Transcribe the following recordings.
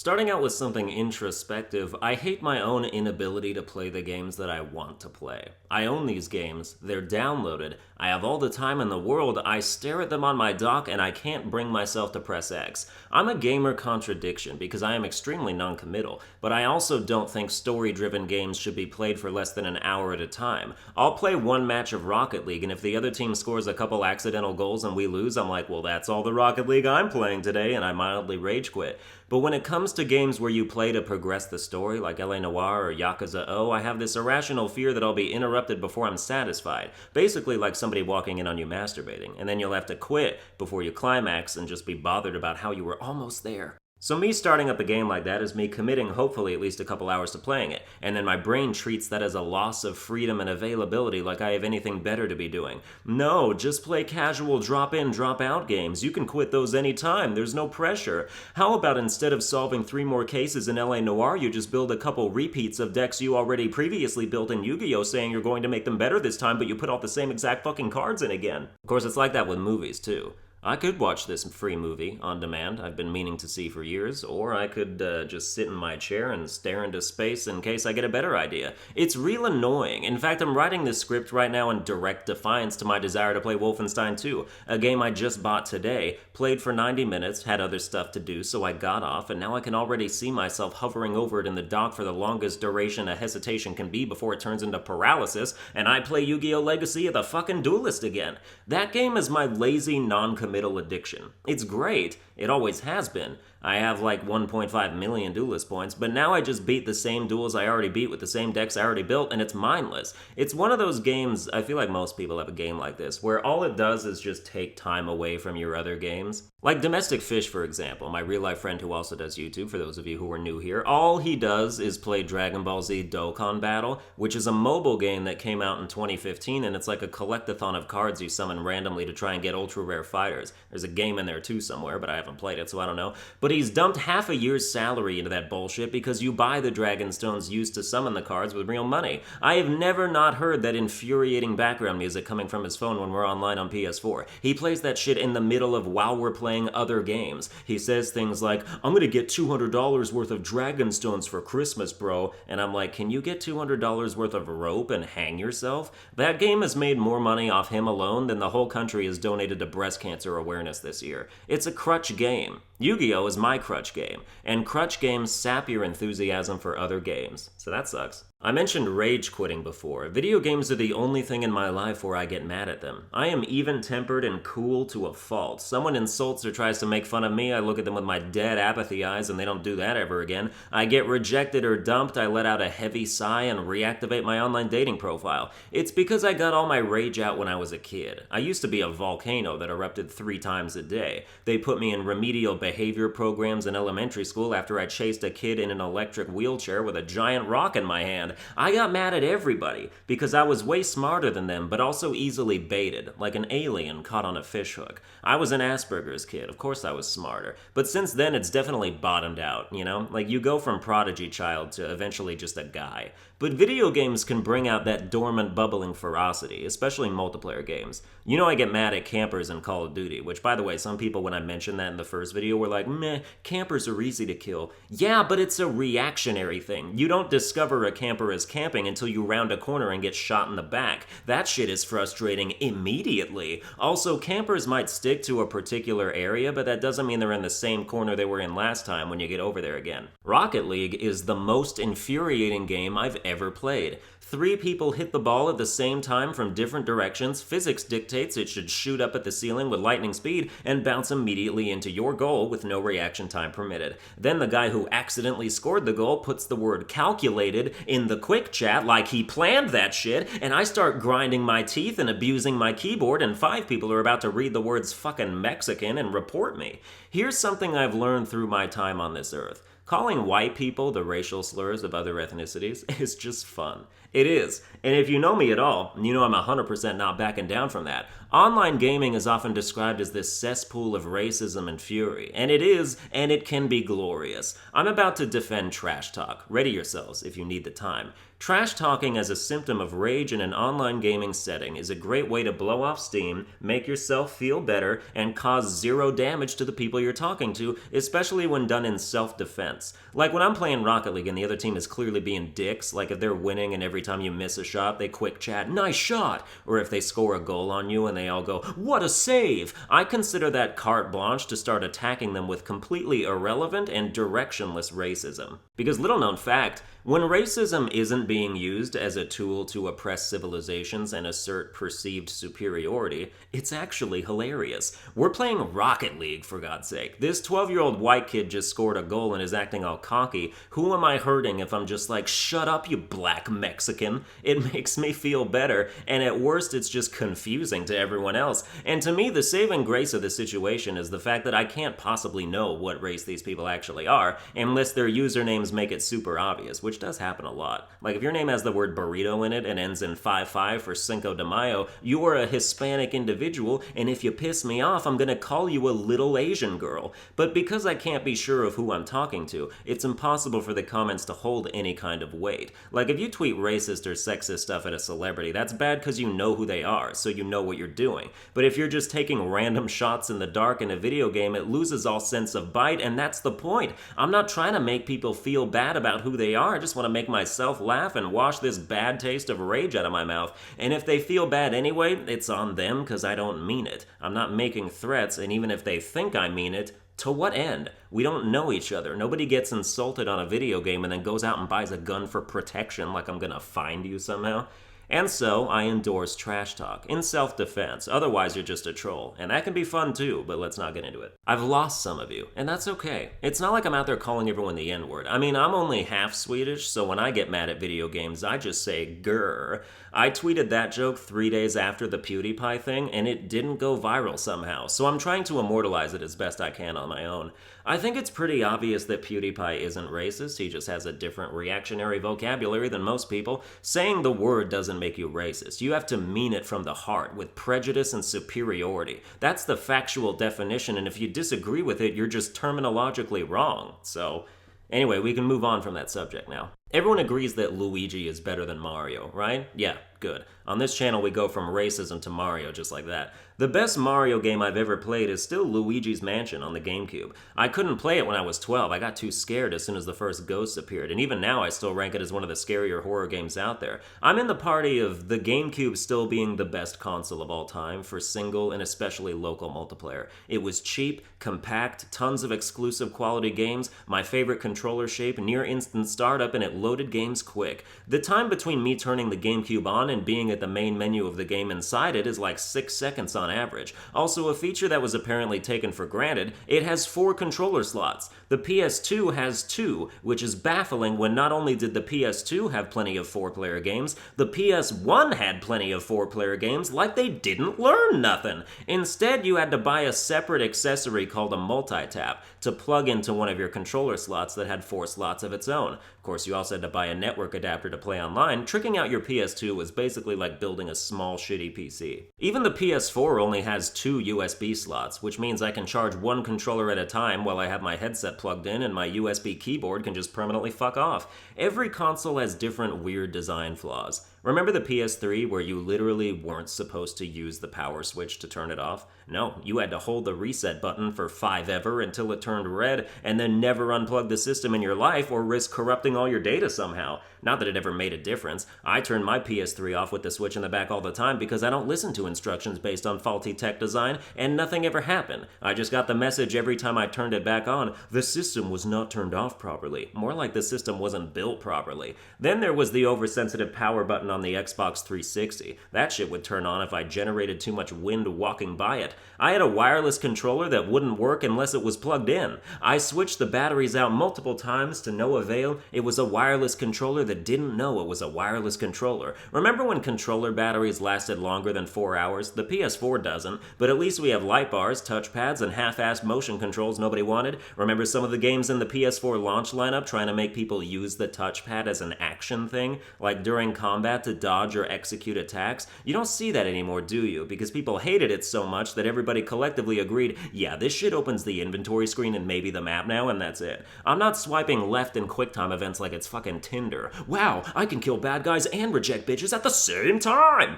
Starting out with something introspective, I hate my own inability to play the games that I want to play. I own these games, they're downloaded, I have all the time in the world, I stare at them on my dock, and I can't bring myself to press X. I'm a gamer contradiction because I am extremely non-committal, but I also don't think story-driven games should be played for less than an hour at a time. I'll play one match of Rocket League, and if the other team scores a couple accidental goals and we lose, I'm like, well, that's all the Rocket League I'm playing today, and I mildly rage quit. But when it comes to games where you play to progress the story, like LA Noire or Yakuza O, I have this irrational fear that I'll be interrupted before I'm satisfied. Basically like somebody walking in on you masturbating, and then you'll have to quit before you climax and just be bothered about how you were almost there. So me starting up a game like that is me committing hopefully at least a couple hours to playing it, and then my brain treats that as a loss of freedom and availability like I have anything better to be doing. No, just play casual drop-in, drop-out games. You can quit those anytime, there's no pressure. How about instead of solving 3 more cases in LA Noire, you just build a couple repeats of decks you already previously built in Yu-Gi-Oh! Saying you're going to make them better this time, but you put all the same exact fucking cards in again. Of course, it's like that with movies, too. I could watch this free movie on demand I've been meaning to see for years, or I could just sit in my chair and stare into space in case I get a better idea. It's real annoying. In fact, I'm writing this script right now in direct defiance to my desire to play Wolfenstein 2, a game I just bought today, played for 90 minutes, had other stuff to do, so I got off, and now I can already see myself hovering over it in the dock for the longest duration a hesitation can be before it turns into paralysis, and I play Yu-Gi-Oh! Legacy of the fucking Duelist again. That game is my lazy, non-committal addiction. It's great. It always has been. I have like 1.5 million Duelist points, but now I just beat the same duels I already beat with the same decks I already built, and it's mindless. It's one of those games, I feel like most people have a game like this, where all it does is just take time away from your other games. Like Domestic Fish, for example, my real-life friend who also does YouTube, for those of you who are new here, all he does is play Dragon Ball Z Dokkan Battle, which is a mobile game that came out in 2015, and it's like a collectathon of cards you summon randomly to try and get ultra-rare fighters. There's a game in there too somewhere, but I haven't played it, so I don't know. But he's dumped half a year's salary into that bullshit because you buy the Dragon Stones used to summon the cards with real money. I have never not heard that infuriating background music coming from his phone when we're online on PS4. He plays that shit in the middle of while we're playing other games. He says things like, I'm gonna get $200 worth of Dragon Stones for Christmas, bro. And I'm like, can you get $200 worth of rope and hang yourself? That game has made more money off him alone than the whole country has donated to breast cancer awareness this year. It's a Crutch game. Yu-Gi-Oh! Is my Crutch game, and Crutch games sap your enthusiasm for other games, so that sucks. I mentioned rage quitting before. Video games are the only thing in my life where I get mad at them. I am even-tempered and cool to a fault. Someone insults or tries to make fun of me, I look at them with my dead apathy eyes and they don't do that ever again. I get rejected or dumped, I let out a heavy sigh and reactivate my online dating profile. It's because I got all my rage out when I was a kid. I used to be a volcano that erupted 3 times a day. They put me in remedial behavior programs in elementary school after I chased a kid in an electric wheelchair with a giant rock in my hand. I got mad at everybody because I was way smarter than them, but also easily baited, like an alien caught on a fishhook. I was an Asperger's kid, of course I was smarter, but since then it's definitely bottomed out, you know? Like you go from prodigy child to eventually just a guy. But video games can bring out that dormant, bubbling ferocity, especially multiplayer games. You know I get mad at campers in Call of Duty, which by the way, some people when I mentioned that in the first video were like, meh, campers are easy to kill. Yeah, but it's a reactionary thing. You don't discover a camper is camping until you round a corner and get shot in the back. That shit is frustrating immediately. Also, campers might stick to a particular area, but that doesn't mean they're in the same corner they were in last time when you get over there again. Rocket League is the most infuriating game I've ever played. 3 people hit the ball at the same time from different directions, physics dictates it should shoot up at the ceiling with lightning speed and bounce immediately into your goal with no reaction time permitted. Then the guy who accidentally scored the goal puts the word calculated in the quick chat like he planned that shit, and I start grinding my teeth and abusing my keyboard, and 5 people are about to read the words fucking Mexican and report me. Here's something I've learned through my time on this earth. Calling white people the racial slurs of other ethnicities is just fun. It is. And if you know me at all, you know I'm 100% not backing down from that. Online gaming is often described as this cesspool of racism and fury. And it is, and it can be glorious. I'm about to defend trash talk. Ready yourselves if you need the time. Trash talking as a symptom of rage in an online gaming setting is a great way to blow off steam, make yourself feel better, and cause zero damage to the people you're talking to, especially when done in self-defense. Like when I'm playing Rocket League and the other team is clearly being dicks, like if they're winning and every time you miss a shot, they quick chat, "Nice shot!" Or if they score a goal on you and they all go, "What a save!" I consider that carte blanche to start attacking them with completely irrelevant and directionless racism. Because little known fact, when racism isn't being used as a tool to oppress civilizations and assert perceived superiority, it's actually hilarious. We're playing Rocket League, for God's sake. This 12-year-old white kid just scored a goal and is acting all cocky. Who am I hurting if I'm just like, "Shut up, you black Mexican"? It makes me feel better, and at worst it's just confusing to everyone else. And to me, the saving grace of the situation is the fact that I can't possibly know what race these people actually are, unless their usernames make it super obvious, which does happen a lot. Like if your name has the word burrito in it and ends in 55 for Cinco de Mayo, you are a Hispanic individual, and if you piss me off, I'm gonna call you a little Asian girl. But because I can't be sure of who I'm talking to, it's impossible for the comments to hold any kind of weight. Like if you tweet racist or sexist stuff at a celebrity, that's bad because you know who they are, so you know what you're doing. But if you're just taking random shots in the dark in a video game, it loses all sense of bite, and that's the point. I'm not trying to make people feel bad about who they are. I just want to make myself laugh and wash this bad taste of rage out of my mouth. And if they feel bad anyway, it's on them because I don't mean it. I'm not making threats, and even if they think I mean it, to what end? We don't know each other. Nobody gets insulted on a video game and then goes out and buys a gun for protection like I'm gonna find you somehow. And so, I endorse trash talk, in self-defense, otherwise you're just a troll. And that can be fun too, but let's not get into it. I've lost some of you, and that's okay. It's not like I'm out there calling everyone the N-word. I mean, I'm only half Swedish, so when I get mad at video games, I just say grr. I tweeted that joke 3 days after the PewDiePie thing, and it didn't go viral somehow, so I'm trying to immortalize it as best I can on my own. I think it's pretty obvious that PewDiePie isn't racist, he just has a different reactionary vocabulary than most people. Saying the word doesn't make you racist. You have to mean it from the heart, with prejudice and superiority. That's the factual definition, and if you disagree with it, you're just terminologically wrong. So, anyway, we can move on from that subject now. Everyone agrees that Luigi is better than Mario, right? Yeah, good. On this channel, we go from racism to Mario just like that. The best Mario game I've ever played is still Luigi's Mansion on the GameCube. I couldn't play it when I was 12. I got too scared as soon as the first ghosts appeared, and even now I still rank it as one of the scarier horror games out there. I'm in the party of the GameCube still being the best console of all time for single and especially local multiplayer. It was cheap, compact, tons of exclusive quality games, my favorite controller shape, near instant startup, and it loaded games quick. The time between me turning the GameCube on and being at the main menu of the game inside it is like 6 seconds on average. Also, a feature that was apparently taken for granted, it has 4 controller slots. The PS2 has 2, which is baffling when not only did the PS2 have plenty of 4-player games, the PS1 had plenty of 4-player games, like they didn't learn nothing. Instead, you had to buy a separate accessory called a multi-tap to plug into one of your controller slots that had 4 slots of its own. Of course, you also had to buy a network adapter to play online. Tricking out your PS2 was basically like building a small shitty PC. Even the PS4 only has 2 USB slots, which means I can charge one controller at a time while I have my headset plugged in and my USB keyboard can just permanently fuck off. Every console has different weird design flaws. Remember the PS3 where you literally weren't supposed to use the power switch to turn it off? No, you had to hold the reset button for 5 until it turned red, and then never unplug the system in your life or risk corrupting all your data somehow. Not that it ever made a difference. I turn my PS3 off with the switch in the back all the time because I don't listen to instructions based on faulty tech design, and nothing ever happened. I just got the message every time I turned it back on, the system was not turned off properly. More like the system wasn't built properly. Then there was the oversensitive power button on the Xbox 360. That shit would turn on if I generated too much wind walking by it. I had a wireless controller that wouldn't work unless it was plugged in. I switched the batteries out multiple times to no avail. It was a wireless controller that didn't know it was a wireless controller. Remember when controller batteries lasted longer than 4 hours? The PS4 doesn't, but at least we have light bars, touchpads, and half-assed motion controls nobody wanted. Remember some of the games in the PS4 launch lineup trying to make people use the touchpad as an action thing? Like during combat to dodge or execute attacks. You don't see that anymore, do you? Because people hated it so much that everybody collectively agreed, yeah, this shit opens the inventory screen and maybe the map now, and that's it. I'm not swiping left in QuickTime events like it's fucking Tinder. Wow, I can kill bad guys and reject bitches at the same time!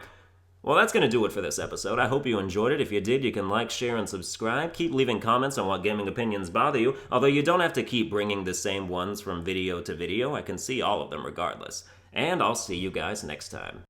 Well, that's going to do it for this episode. I hope you enjoyed it. If you did, you can like, share, and subscribe. Keep leaving comments on what gaming opinions bother you, although you don't have to keep bringing the same ones from video to video. I can see all of them regardless. And I'll see you guys next time.